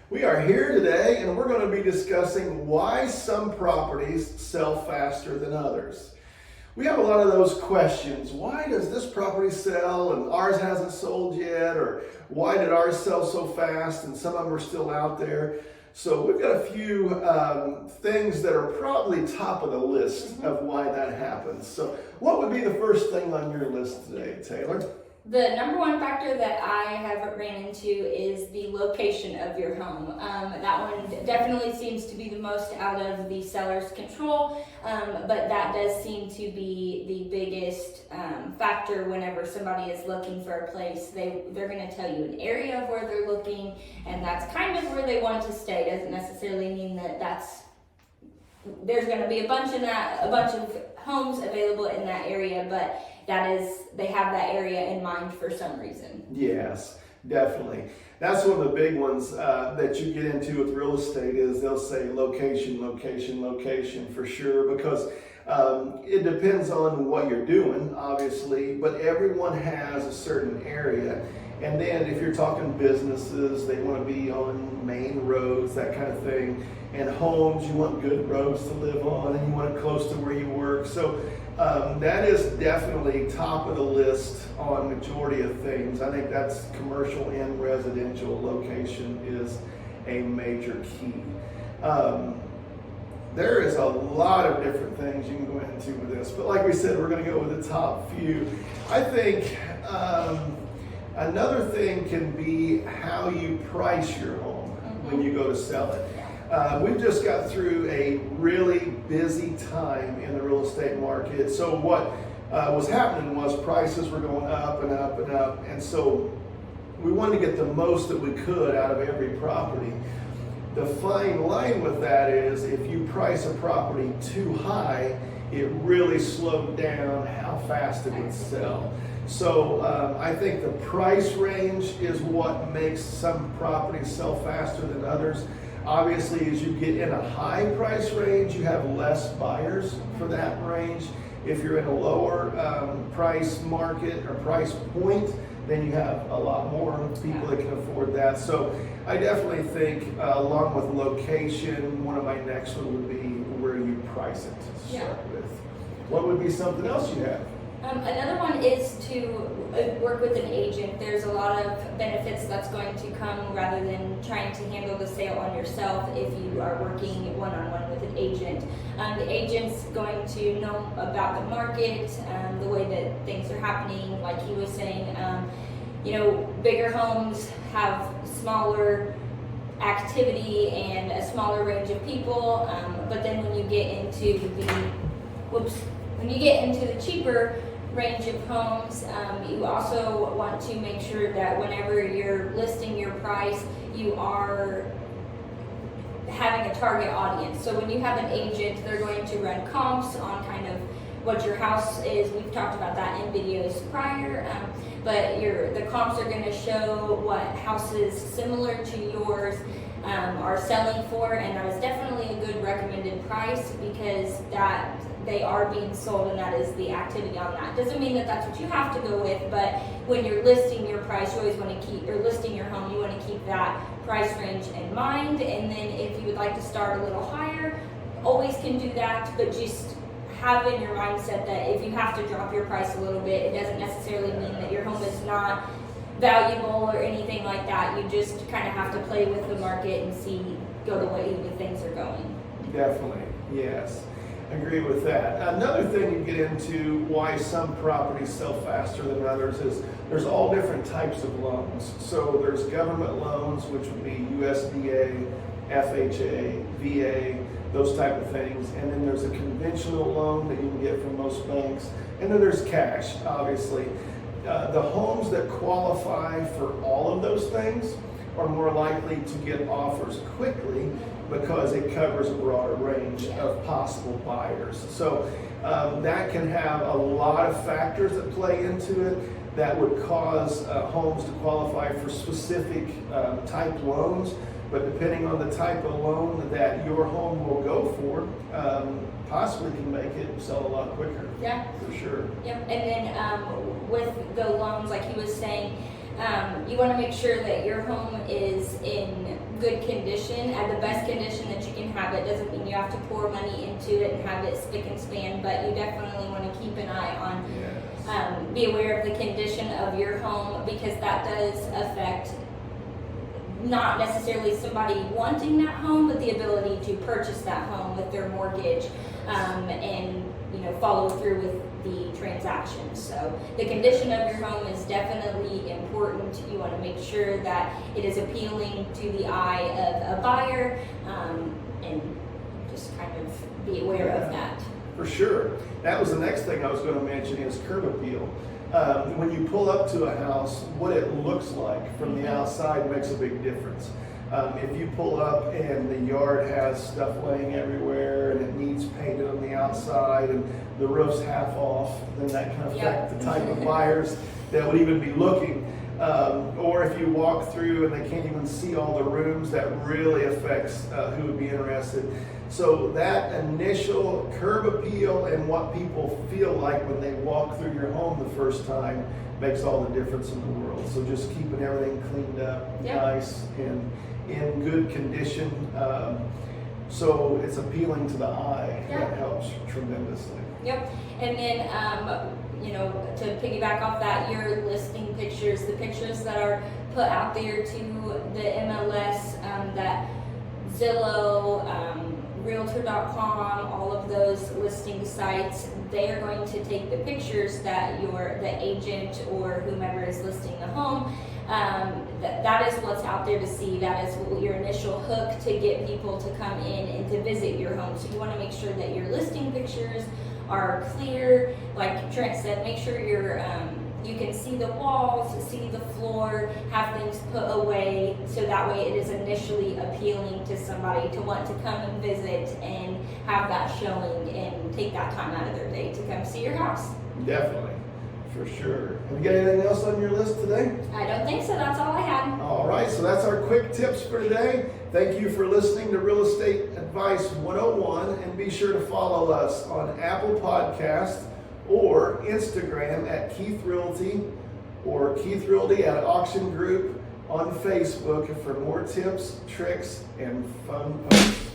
We are here today and we're going to be discussing why some properties sell faster than others. We have a lot of those questions. Why does this property sell and ours hasn't sold yet? Or why did ours sell so fast and some of them are still out there? So we've got a few things that are probably top of the list of why that happens. So what would be the first thing on your list today, Taylor? The number one factor that I have ran into is the location of your home. That one definitely seems to be the most out of the seller's control, but that does seem to be the biggest factor whenever somebody is looking for a place. They're going to tell you an area of where they're looking, and that's kind of where they want to stay. Doesn't necessarily mean that there's going to be a bunch of homes available in that area, but they have that area in mind for some reason. Yes, definitely. That's one of the big ones that you get into with real estate is they'll say location, location, location for sure, because it depends on what you're doing, obviously, but everyone has a certain area. And then if you're talking businesses, they want to be on main roads, that kind of thing. And homes, you want good roads to live on, and you want it close to where you work. So that is definitely top of the list on majority of things. I think that's commercial and residential location is a major key. There is a lot of different things you can go into with this, but like we said, we're going to go with the top few. I think another thing can be how you price your home when you go to sell it. We've just got through a really busy time in the real estate market. So what was happening was prices were going up and up and up. And so we wanted to get the most that we could out of every property. The fine line with that is if you price a property too high, it really slowed down how fast it would sell. So I think the price range is what makes some properties sell faster than others. Obviously, as you get in a high price range, you have less buyers for that range. If you're in a lower price market or price point, then you have a lot more people that can afford that. So I definitely think along with location, one of my next one would be where you price it to start with. What would be something else you have? Another one is to work with an agent. There's a lot of benefits that's going to come rather than trying to handle the sale on yourself if you are working one-on-one with an agent. The agent's going to know about the market, the way that things are happening, like he was saying. Bigger homes have smaller activity and a smaller range of people, but then when you get into the cheaper range of homes, you also want to make sure that whenever you're listing your price, you are having a target audience. So when you have an agent, they're going to run comps on kind of what your house is. We've talked about that in videos prior, but the comps are going to show what houses similar to yours are selling for, and that is definitely a good recommended price because that they are being sold and that is the activity on that. Doesn't mean that that's what you have to go with, but when you're listing your price, you always want to keep, or listing your home, you want to keep that price range in mind. And then if you would like to start a little higher, always can do that, but just have in your mindset that if you have to drop your price a little bit, it doesn't necessarily mean that your home is not valuable or anything like that. You just kind of have to play with the market and go the way that things are going. Definitely, yes. Agree with that. Another thing you get into why some properties sell faster than others is there's all different types of loans. So there's government loans, which would be USDA, FHA, VA, those type of things. And then there's a conventional loan that you can get from most banks. And then there's cash, obviously. The homes that qualify for all of those things are more likely to get offers quickly because it covers a broader range of possible buyers. So that can have a lot of factors that play into it that would cause homes to qualify for specific type loans. But depending on the type of loan that your home will go for, possibly can make it sell a lot quicker. Yeah. For sure. Yep. And then with the loans, like he was saying, You want to make sure that your home is in good condition, at the best condition that you can have it. Doesn't mean you have to pour money into it and have it spick and span, but you definitely want to keep an eye on, be aware of the condition of your home, because that does affect not necessarily somebody wanting that home, but the ability to purchase that home with their mortgage, and follow through with the transaction. So the condition of your home is definitely important. You want to make sure that it is appealing to the eye of a buyer, and just kind of be aware of that. For sure. That was the next thing I was going to mention is curb appeal. When you pull up to a house, what it looks like from the outside makes a big difference. If you pull up and the yard has stuff laying everywhere and it needs painted on the outside and the roof's half off, then that can affect the type of buyers that would even be looking. Or if you walk through and they can't even see all the rooms, that really affects who would be interested. So that initial curb appeal and what people feel like when they walk through your home the first time makes all the difference in the world. So just keeping everything cleaned up, nice, and in good condition. So it's appealing to the eye. That helps tremendously. Yep. And then, to piggyback off that, your listing pictures, the pictures that are put out there to the MLS, that Zillow, Realtor.com, all of those listing sites, they are going to take the pictures that the agent or whomever is listing the home. That is what's out there to see. That is your initial hook to get people to come in and to visit your home. So you want to make sure that your listing pictures are clear. Like Trent said, make sure you can see the walls, see the floor, have things put away, so that way it is initially appealing to somebody to want to come and visit and have that showing and take that time out of their day to come see your house. Definitely, for sure. Have you got anything else on your list today? I don't think so. That's all I had. All right, so that's our quick tips for today. Thank you for listening to Real Estate Advice 101, and be sure to follow us on Apple Podcasts or Instagram at Keith Realty or Keith Realty at Auction Group on Facebook for more tips, tricks, and fun posts.